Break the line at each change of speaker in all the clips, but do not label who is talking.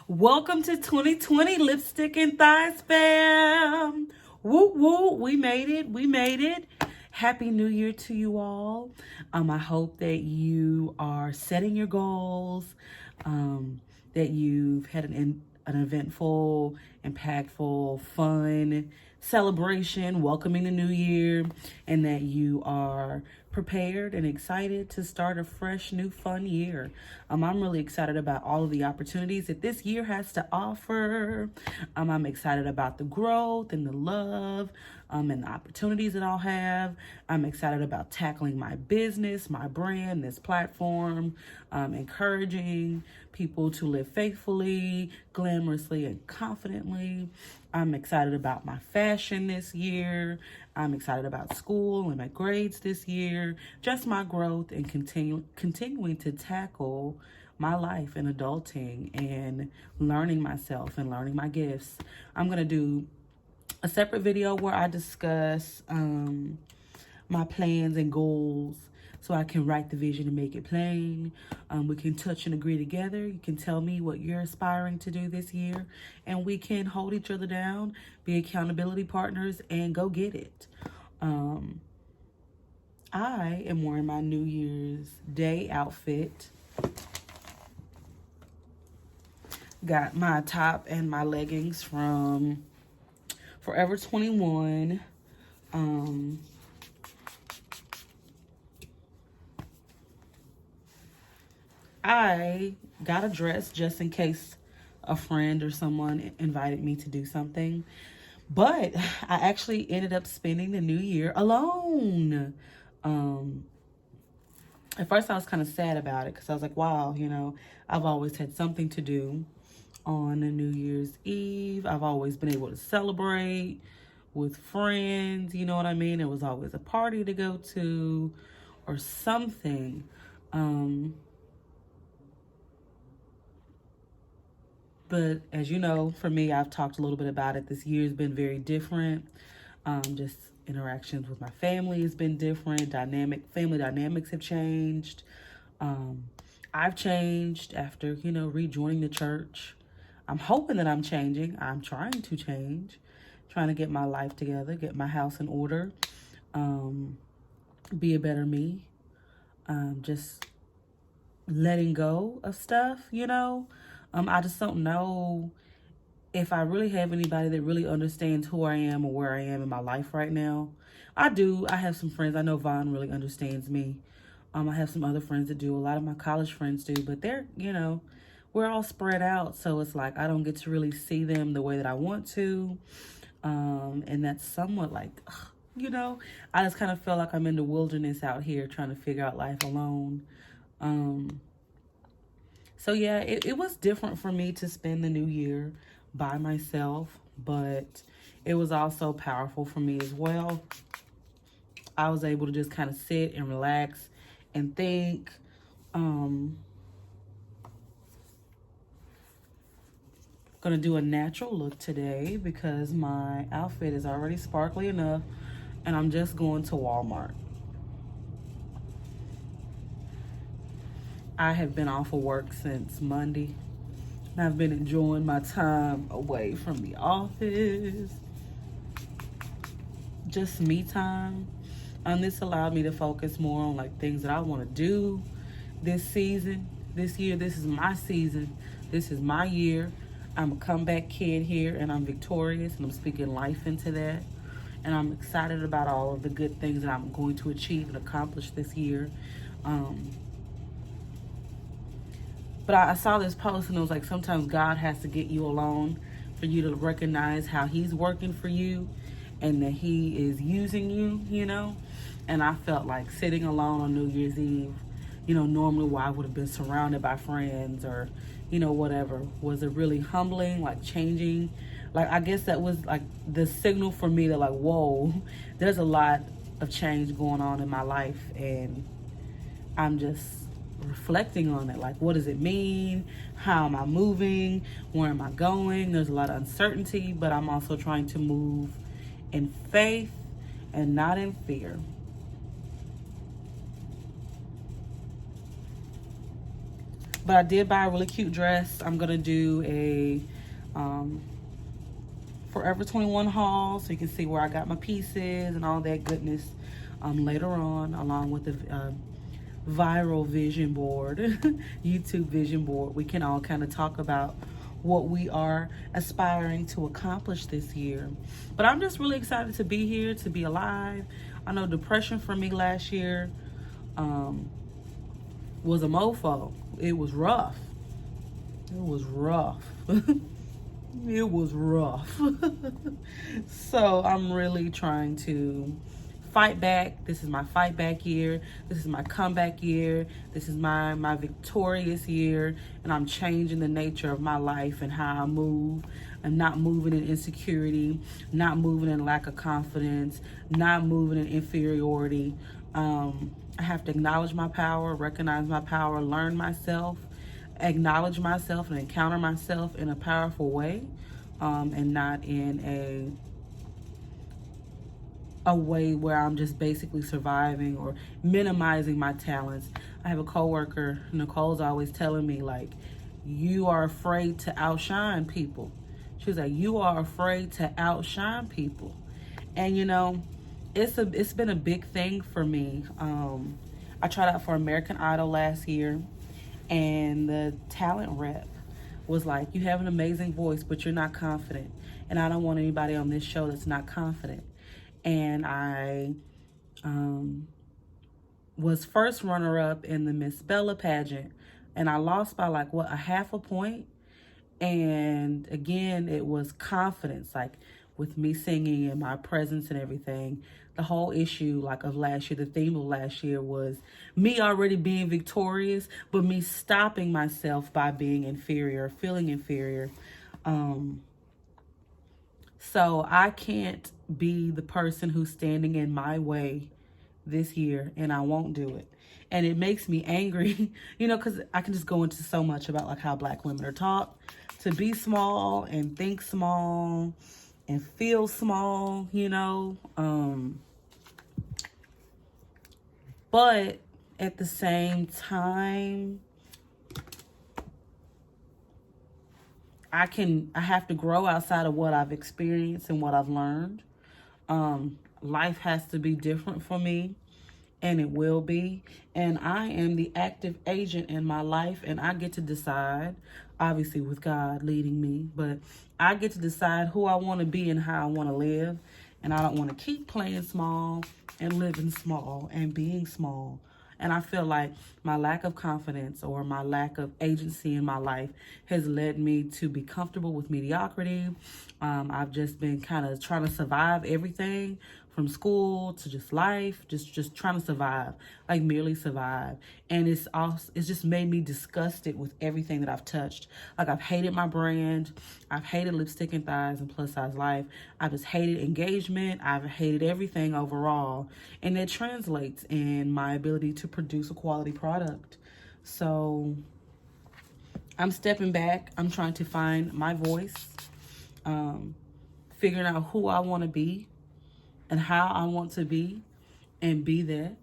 Welcome to 2020 Lipstick and Thighs fam. Woo woo, we made it. We made it. Happy New Year to you all. I hope that you are setting your goals, that you've had an eventful, impactful, fun celebration, welcoming the new year, and that you are prepared and excited to start a fresh, new, fun year. I'm really excited about all of the opportunities that this year has to offer. I'm excited about the growth and the love, and the opportunities that I'll have. I'm excited about tackling my business, my brand, this platform, encouraging people to live faithfully, glamorously, and confidently. I'm excited about my fashion this year. I'm excited about school and my grades this year, just my growth and continuing to tackle my life and adulting and learning myself and learning my gifts. I'm going to do a separate video where I discuss my plans and goals so I can write the vision and make it plain. We can touch and agree together. You can tell me what you're aspiring to do this year, and we can hold each other down, be accountability partners, and go get it. I am wearing my New Year's Day outfit. Got my top and my leggings from Forever 21. I got a dress just in case a friend or someone invited me to do something. But I actually ended up spending the new year alone. At first I was kind of sad about it because I was like, wow, I've always had something to do on a New Year's Eve. I've always been able to celebrate with friends, you know what I mean? There was always a party to go to or something. But as you know, for me, I've talked a little bit about it. This year's been very different. Just interactions with my family has been different. Family dynamics have changed. I've changed after, rejoining the church. I'm hoping that I'm changing. I'm trying to change, trying to get my life together, get my house in order, be a better me. Just letting go of stuff, I just don't know if I really have anybody that really understands who I am or where I am in my life right now. I do. I have some friends. I know Vaughn really understands me. I have some other friends that do. A lot of my college friends do. But they're, we're all spread out. So it's like I don't get to really see them the way that I want to. And that's somewhat like, I just kind of feel like I'm in the wilderness out here trying to figure out life alone. So yeah, it was different for me to spend the new year by myself, but it was also powerful for me as well. I was able to just kind of sit and relax and think. Gonna do a natural look today because my outfit is already sparkly enough, and I'm just going to Walmart. I have been off of work since Monday. And I've been enjoying my time away from the office. Just me time. And this allowed me to focus more on like things that I want to do this season, this year. This is my season. This is my year. I'm a comeback kid here, and I'm victorious, and I'm speaking life into that. And I'm excited about all of the good things that I'm going to achieve and accomplish this year. But I saw this post, and it was like sometimes God has to get you alone for you to recognize how he's working for you and that he is using you, And I felt like sitting alone on New Year's Eve, normally where I would have been surrounded by friends or, whatever, was it really humbling, like changing. Like, I guess that was like the signal for me that like, whoa, there's a lot of change going on in my life, and I'm just reflecting on it. Like, what does it mean? How am I moving? Where am I going? There's a lot of uncertainty, but I'm also trying to move in faith and not in fear. But I did buy a really cute dress. I'm going to do a Forever 21 haul so you can see where I got my pieces and all that goodness later on, along with the viral vision board, YouTube vision board. We can all kind of talk about what we are aspiring to accomplish this year. But I'm just really excited to be here, to be alive. I know depression for me last year was a mofo. It was rough. It was rough. It was rough. So I'm really trying to fight back. This is my fight back year. This is my comeback year. This is my victorious year. And I'm changing the nature of my life and how I move. I'm not moving in insecurity, not moving in lack of confidence, not moving in inferiority. I have to acknowledge my power, recognize my power, learn myself, acknowledge myself, and encounter myself in a powerful way, and not in a way where I'm just basically surviving or minimizing my talents. I have a coworker, Nicole's always telling me, like, you are afraid to outshine people. She's like, you are afraid to outshine people. And you know, it's been a big thing for me. I tried out for American Idol last year, and the talent rep was like, you have an amazing voice, but you're not confident. And I don't want anybody on this show that's not confident. And I was first runner-up in the Miss Bella pageant, and I lost by like, what, a half a point? And again, it was confidence, like with me singing and my presence and everything. The whole issue, like, of last year, the theme of last year was me already being victorious, but me stopping myself by being inferior, feeling inferior. So I can't be the person who's standing in my way this year, and I won't do it. And it makes me angry, you know, because I can just go into so much about like how Black women are taught to be small and think small and feel small, you know. But at the same time, I have to grow outside of what I've experienced and what I've learned. Life has to be different for me, and it will be. And I am the active agent in my life, and I get to decide, obviously with God leading me, but I get to decide who I want to be and how I want to live. And I don't want to keep playing small and living small and being small. And I feel like my lack of confidence or my lack of agency in my life has led me to be comfortable with mediocrity. I've just been kind of trying to survive everything from school to just life, just trying to survive, like merely survive. And it's just made me disgusted with everything that I've touched. Like, I've hated my brand. I've hated lipstick and thighs and plus size life. I've just hated engagement. I've hated everything overall. And it translates in my ability to produce a quality product. So I'm stepping back. I'm trying to find my voice, figuring out who I want to be and how I want to be, and be that.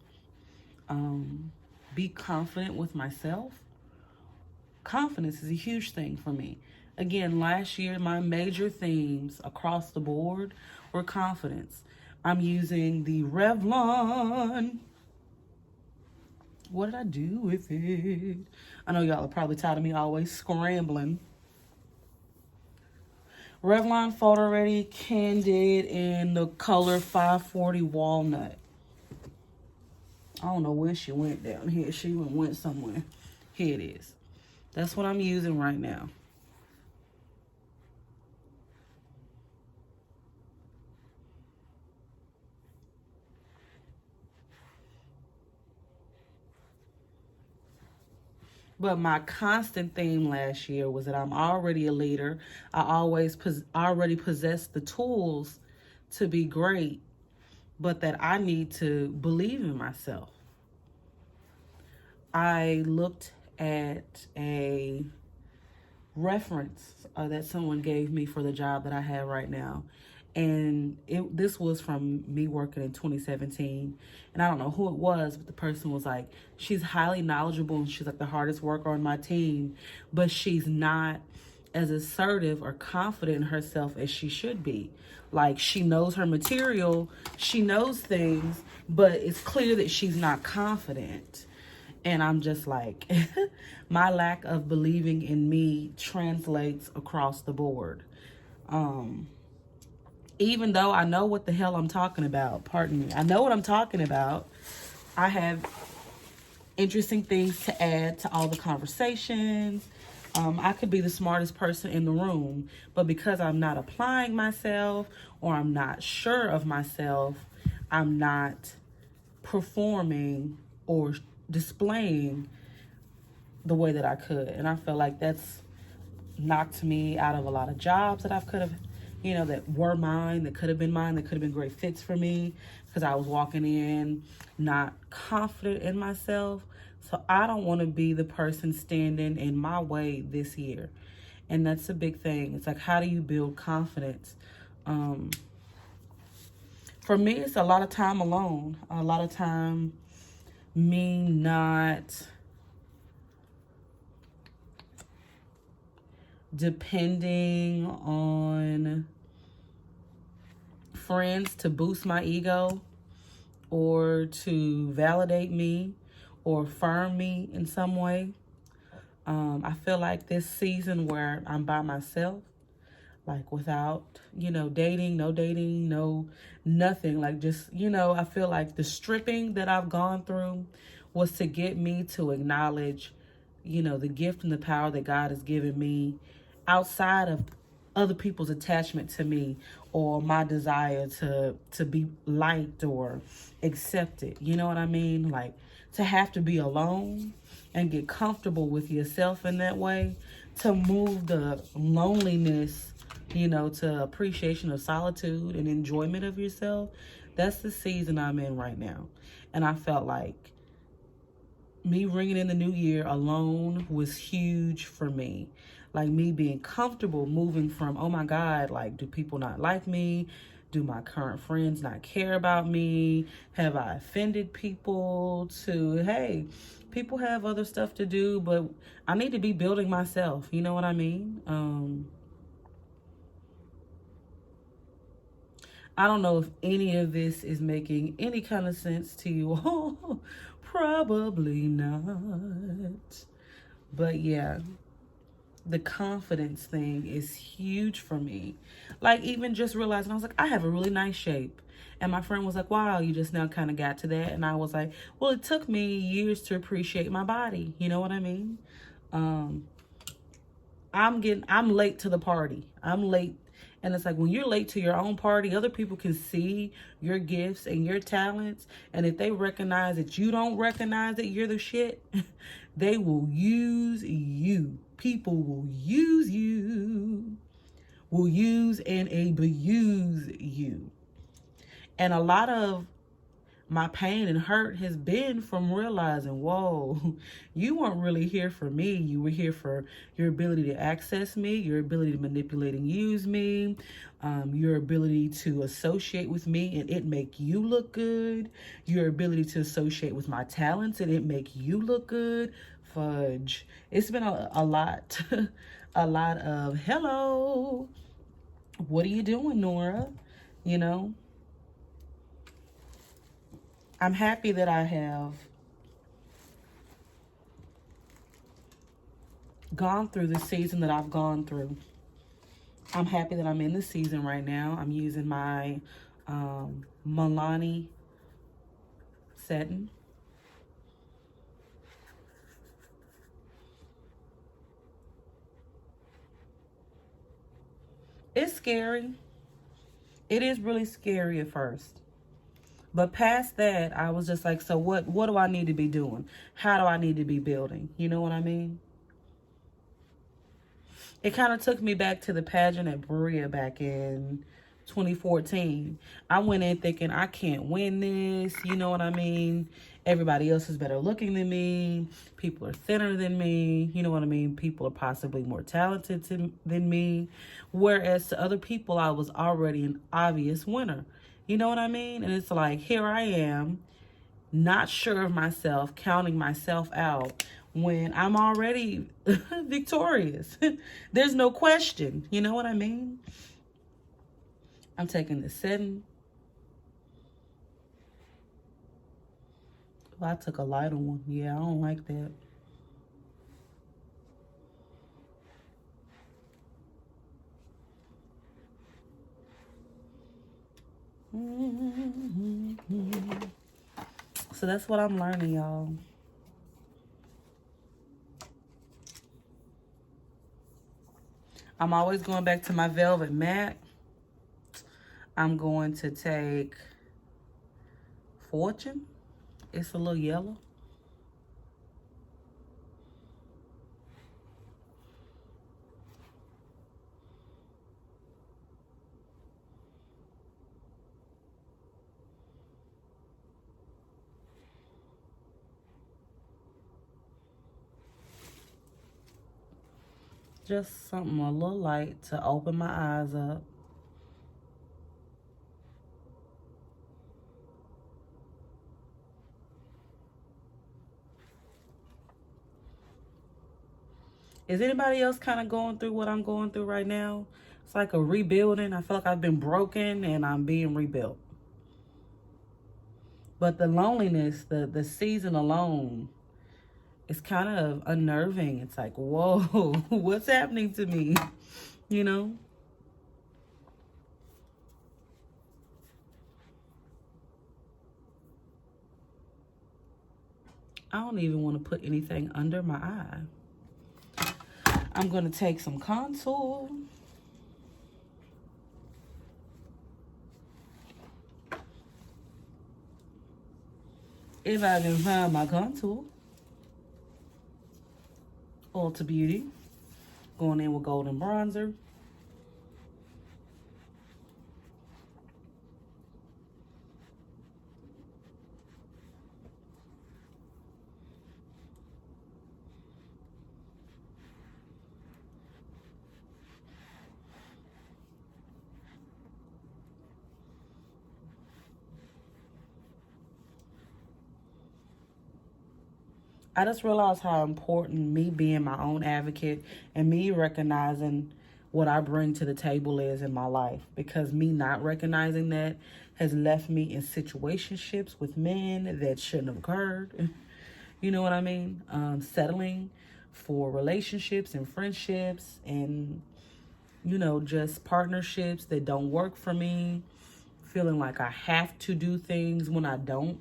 Be confident with myself. Confidence is a huge thing for me. Again, last year, my major themes across the board were confidence. I'm using the Revlon. What did I do with it? I know y'all are probably tired of me always scrambling. Revlon Photo Ready Candid in the color 540 Walnut. I don't know where she went down here. She went somewhere. Here it is. That's what I'm using right now. But my constant theme last year was that I'm already a leader. I already possess the tools to be great, but that I need to believe in myself. I looked at a reference that someone gave me for the job that I have right now. And this was from me working in 2017. And I don't know who it was, but the person was like, she's highly knowledgeable and she's like the hardest worker on my team, but she's not as assertive or confident in herself as she should be. Like, she knows her material, she knows things, but it's clear that she's not confident. And I'm just like, my lack of believing in me translates across the board. Even though I know what the hell I'm talking about, pardon me, I know what I'm talking about, I have interesting things to add to all the conversations. I could be the smartest person in the room, but because I'm not applying myself or I'm not sure of myself, I'm not performing or displaying the way that I could. And I feel like that's knocked me out of a lot of jobs that I could have, that were mine, that could have been mine, that could have been great fits for me, because I was walking in not confident in myself. So I don't want to be the person standing in my way this year. And that's a big thing. It's like, how do you build confidence? For me, it's a lot of time alone. A lot of time me not depending on friends to boost my ego or to validate me or affirm me in some way. I feel like this season where I'm by myself, like without, dating, no nothing, like just, I feel like the stripping that I've gone through was to get me to acknowledge, the gift and the power that God has given me outside of other people's attachment to me or my desire to be liked or accepted. You know what I mean? Like, to have to be alone and get comfortable with yourself in that way, to move the loneliness, to appreciation of solitude and enjoyment of yourself. That's the season I'm in right now. And I felt like me ringing in the new year alone was huge for me. Like, me being comfortable moving from, oh my God, like, do people not like me? Do my current friends not care about me? Have I offended people? To, hey, people have other stuff to do, but I need to be building myself. You know what I mean? I don't know if any of this is making any kind of sense to you all. Probably not. But yeah, the confidence thing is huge for me. Like, even just realizing, I was like, I have a really nice shape. And my friend was like, wow, you just now kind of got to that. And I was like, well, it took me years to appreciate my body. You know what I mean? I'm late to the party. I'm late. And it's like, when you're late to your own party, other people can see your gifts and your talents. And if they recognize that you don't recognize that you're the shit, they will use you. People will use you, will use and abuse you. And a lot of my pain and hurt has been from realizing, whoa, you weren't really here for me. You were here for your ability to access me, your ability to manipulate and use me, your ability to associate with me and it make you look good, your ability to associate with my talents and it make you look good. Fudge. It's been a lot, a lot of, hello, what are you doing, Nora? I'm happy that I have gone through the season that I've gone through. I'm happy that I'm in the season right now. I'm using my Milani setting. It's scary. It is really scary at first. But past that, I was just like, so what do I need to be doing? How do I need to be building? You know what I mean? It kind of took me back to the pageant at Berea back in 2014. I went in thinking, I can't win this. You know what I mean? everybody else is better looking than me. People are thinner than me. You know what I mean? People are possibly more talented than me. Whereas to other people, I was already an obvious winner. You know what I mean? And it's like, here I am, not sure of myself, counting myself out when I'm already victorious. There's no question. You know what I mean? I'm taking this setting. Well, I took a lighter one. Yeah, I don't like that. So that's what I'm learning, y'all. I'm always going back to my velvet matte. I'm going to take Fortune. It's a little yellow. Just something a little light to open my eyes up. Is anybody else kind of going through what I'm going through right now? It's like a rebuilding. I feel like I've been broken and I'm being rebuilt. But the loneliness, the season alone, it's kind of unnerving. It's like, whoa, what's happening to me? You know? I don't even want to put anything under my eye. I'm going to take some contour. If I can find my contour. Ulta Beauty. Going in with golden bronzer. I just realized how important me being my own advocate and me recognizing what I bring to the table is in my life. Because me not recognizing that has left me in situationships with men that shouldn't have occurred. You know what I mean? Settling for relationships and friendships and, you know, just partnerships that don't work for me. Feeling like I have to do things when I don't.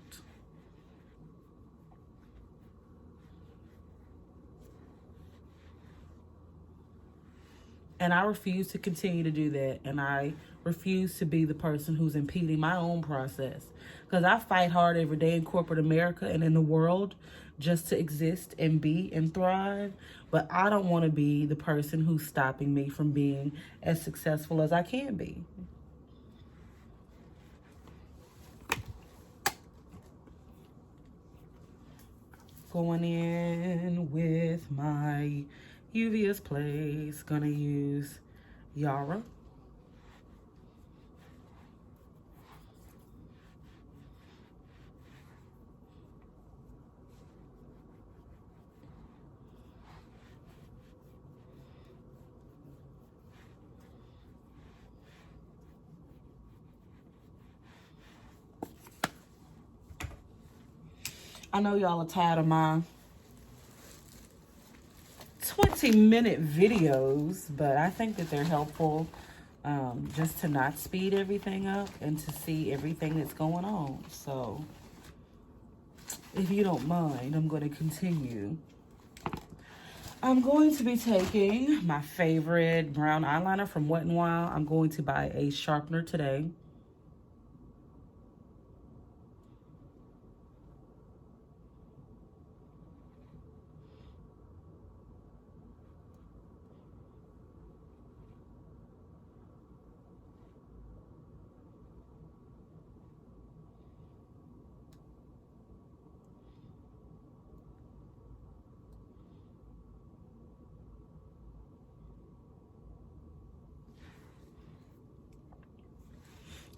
And I refuse to continue to do that. And I refuse to be the person who's impeding my own process. Because I fight hard every day in corporate America and in the world just to exist and be and thrive. But I don't want to be the person who's stopping me from being as successful as I can be. Going in with my UVS Place. Gonna use Yara. I know y'all are tired of my 20-minute videos, but I think that they're helpful just to not speed everything up and to see everything that's going on. So if you don't mind, I'm going to continue. I'm going to be taking my favorite brown eyeliner from Wet n Wild. I'm going to buy a sharpener today.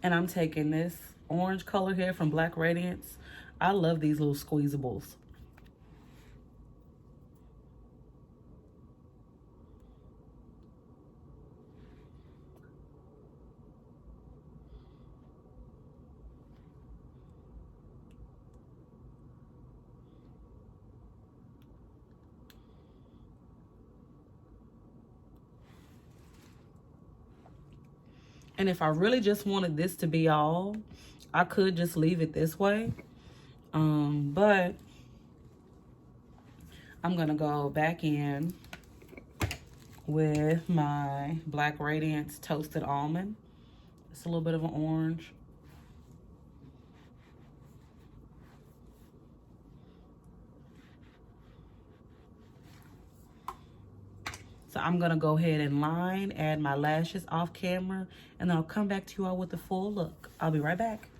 And I'm taking this orange color here from Black Radiance. I love these little squeezables. And if I really just wanted this to be all, I could just leave it this way. But I'm gonna go back in with my Black Radiance Toasted Almond. It's a little bit of an orange. So I'm gonna go ahead and line, add my lashes off camera, and then I'll come back to you all with the full look. I'll be right back.